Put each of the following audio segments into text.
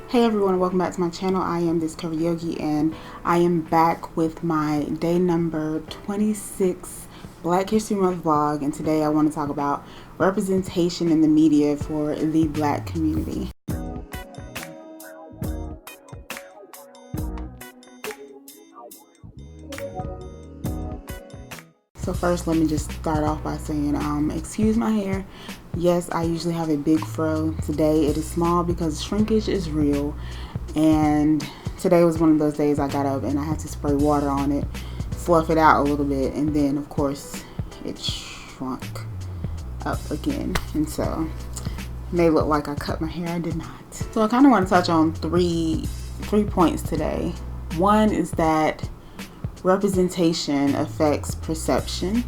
Hey everyone, welcome back to my channel. I am Discover Yogi and I am back with my day number 26 Black History Month vlog, and today I want to talk about representation in the media for the Black community. So first, let me just start off by saying, excuse my hair. Yes, I usually have a big fro. Today it is small because shrinkage is real, and today was one of those days I got up and I had to spray water on it, fluff it out a little bit, and then of course it shrunk up again. And so it may look like I cut my hair. I did not. So I kind of want to touch on three points today. One is that representation affects perception.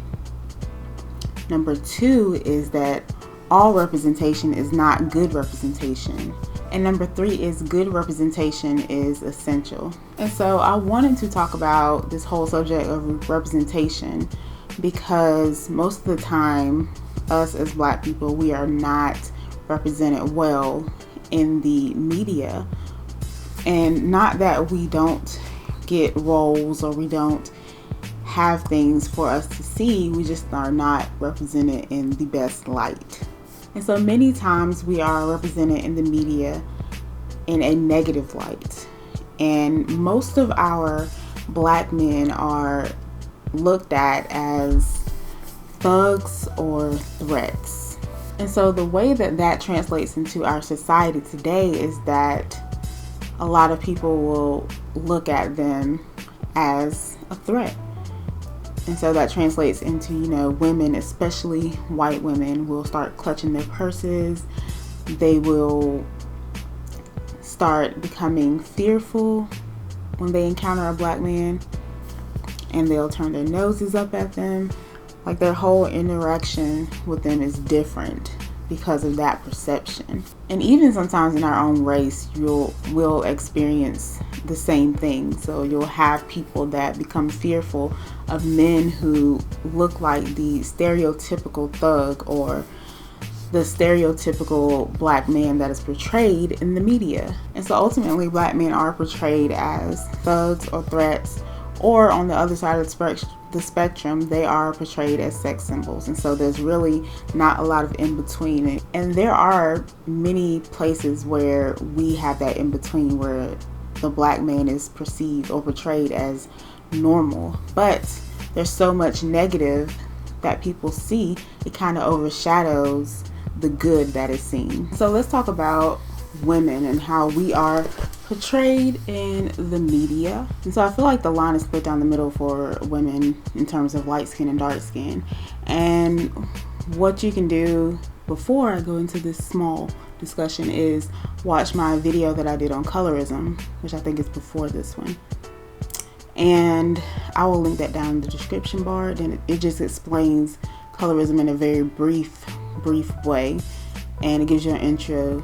Number two is that all representation is not good representation. And number three is good representation is essential. And so I wanted to talk about this whole subject of representation because most of the time, us as Black people, we are not represented well in the media. And not that we don't get roles or we don't have things for us to see, we just are not represented in the best light. And so many times we are represented in the media in a negative light, and most of our Black men are looked at as thugs or threats. And so the way that translates into our society today is that a lot of people will look at them as a threat. And so that translates into, women, especially white women, will start clutching their purses. They will start becoming fearful when they encounter a Black man, and they'll turn their noses up at them. Like, their whole interaction with them is different because of that perception. And even sometimes in our own race, we'll experience the same thing. So you'll have people that become fearful of men who look like the stereotypical thug or the stereotypical Black man that is portrayed in the media. And so ultimately, Black men are portrayed as thugs or threats, or on the other side of the spectrum, they are portrayed as sex symbols. And so there's really not a lot of in between. And there are many places where we have that in between, where the Black man is perceived or portrayed as normal. But there's so much negative that people see, it kind of overshadows the good that is seen. So let's talk about women and how we are portrayed in the media. And so I feel like the line is split down the middle for women in terms of light skin and dark skin. And what you can do before I go into this small discussion is watch my video that I did on colorism, which I think is before this one. And I will link that down in the description bar. Then it just explains colorism in a very brief way, and it gives you an intro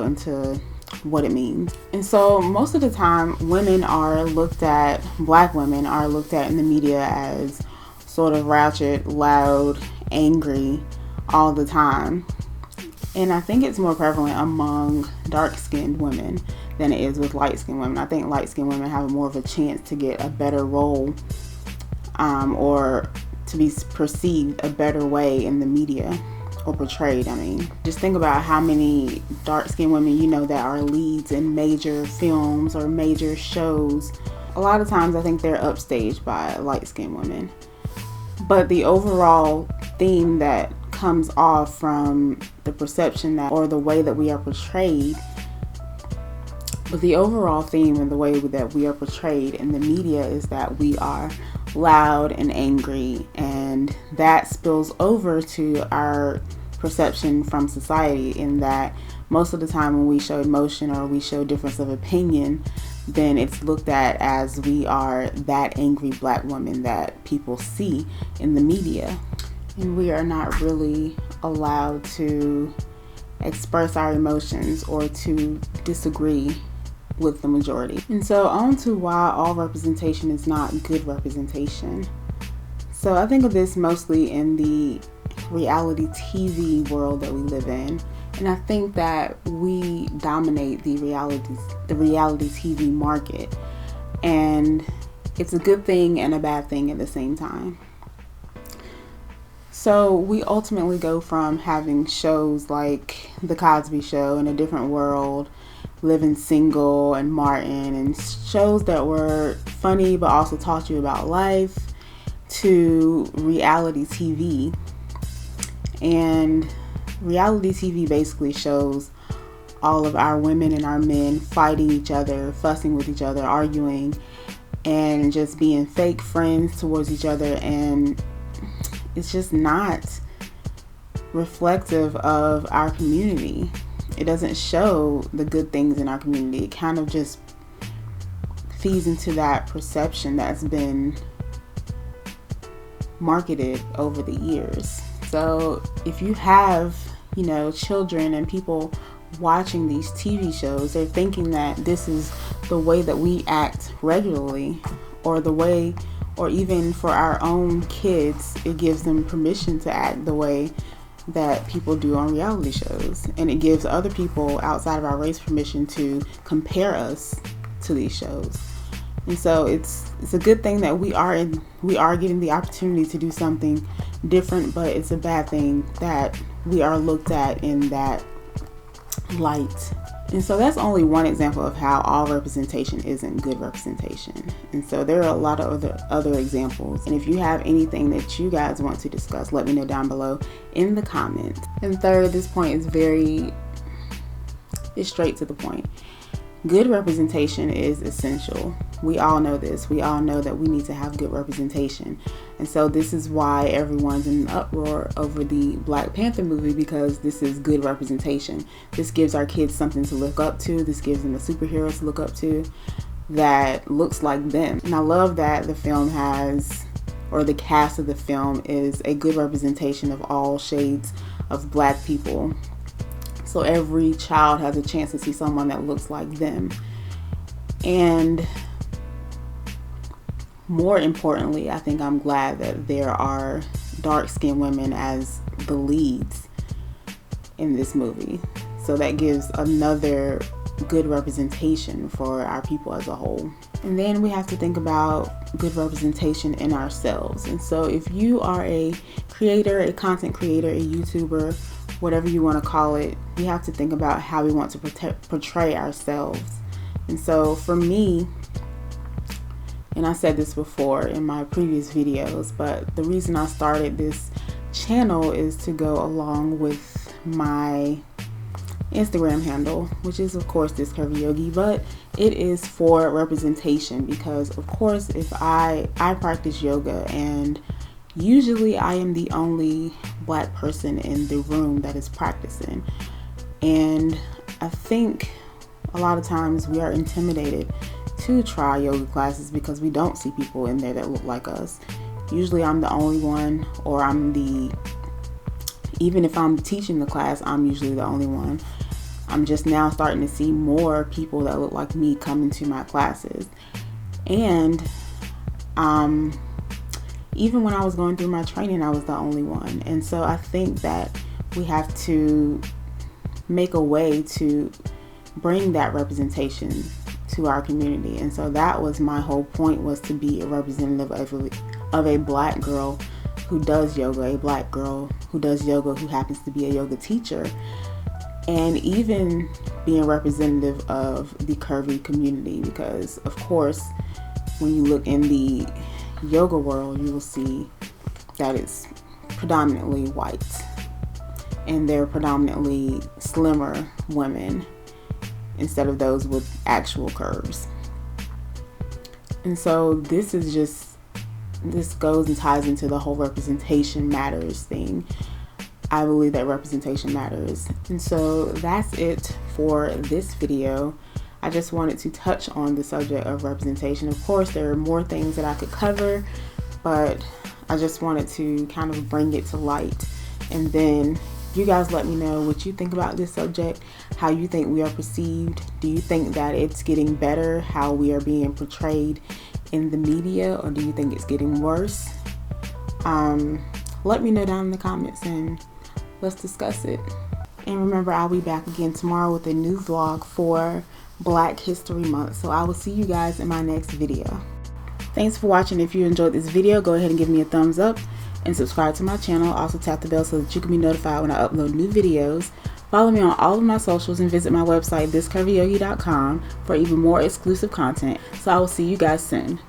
into what it means. And so most of the time, Black women are looked at in the media as sort of ratchet, loud, angry all the time. And I think it's more prevalent among dark-skinned women than it is with light-skinned women. I think light-skinned women have more of a chance to get a better role, or to be perceived a better way in the media, or portrayed. I mean, just think about how many dark-skinned women that are leads in major films or major shows. A lot of times I think they're upstaged by light-skinned women. But the overall theme that comes off from the perception or the way that we are portrayed, but the overall theme and the way that we are portrayed in the media is that we are loud and angry, and that spills over to our perception from society, in that most of the time when we show emotion or we show difference of opinion, then it's looked at as we are that angry Black woman that people see in the media. And we are not really allowed to express our emotions or to disagree with the majority. And so on to why all representation is not good representation. So I think of this mostly in the reality TV world that we live in. And I think that we dominate the reality TV market. And it's a good thing and a bad thing at the same time. So we ultimately go from having shows like The Cosby Show and A Different World, Living Single, and Martin, and shows that were funny but also taught you about life, to reality TV. And reality TV basically shows all of our women and our men fighting each other, fussing with each other, arguing, and just being fake friends towards each other. And it's just not reflective of our community. It doesn't show the good things in our community. It kind of just feeds into that perception that's been marketed over the years. So if you have, children and people watching these TV shows, they're thinking that this is the way that we act regularly, or even for our own kids, it gives them permission to act the way that people do on reality shows. And it gives other people outside of our race permission to compare us to these shows. And so it's a good thing that we are getting the opportunity to do something different, but it's a bad thing that we are looked at in that light. And so that's only one example of how all representation isn't good representation. And so there are a lot of other examples. And if you have anything that you guys want to discuss, let me know down below in the comments. And third, this point is straight to the point. Good representation is essential. We all know this. We all know that we need to have good representation. And so this is why everyone's in an uproar over the Black Panther movie, because this is good representation. This gives our kids something to look up to. This gives them a superhero to look up to that looks like them. And I love that the film the cast of the film is a good representation of all shades of Black people. So every child has a chance to see someone that looks like them. And more importantly, I think I'm glad that there are dark-skinned women as the leads in this movie. So that gives another good representation for our people as a whole. And then we have to think about good representation in ourselves. And so if you are a creator, a content creator, a YouTuber, whatever you want to call it, we have to think about how we want to portray ourselves. And so for me, and I said this before in my previous videos, but the reason I started this channel is to go along with my Instagram handle, which is of course Discover Yogi, but it is for representation, because of course if I practice yoga, and usually I am the only Black person in the room that is practicing. And I think a lot of times we are intimidated to try yoga classes because we don't see people in there that look like us. Usually I'm the only one, or even if I'm teaching the class, I'm usually the only one. I'm just now starting to see more people that look like me come into my classes. And even when I was going through my training, I was the only one. And so I think that we have to make a way to bring that representation to our community. And so that was my whole point, was to be a representative of a Black girl who does yoga, a Black girl who does yoga who happens to be a yoga teacher, and even being representative of the curvy community, because of course when you look in the yoga world, you will see that it's predominantly white, and they're predominantly slimmer women instead of those with actual curves. And so this goes and ties into the whole representation matters thing. I believe that representation matters. And so that's it for this video. I just wanted to touch on the subject of representation. Of course, there are more things that I could cover, but I just wanted to kind of bring it to light. And then you guys let me know what you think about this subject, how you think we are perceived. Do you think that it's getting better, how we are being portrayed in the media, or do you think it's getting worse? Let me know down in the comments and let's discuss it. And remember, I'll be back again tomorrow with a new vlog for Black History Month. So I will see you guys in my next video. Thanks for watching. If you enjoyed this video, go ahead and give me a thumbs up and subscribe to my channel. Also tap the bell so that you can be notified when I upload new videos. Follow me on all of my socials and visit my website thiscurvyyogi.com for even more exclusive content. So I will see you guys soon.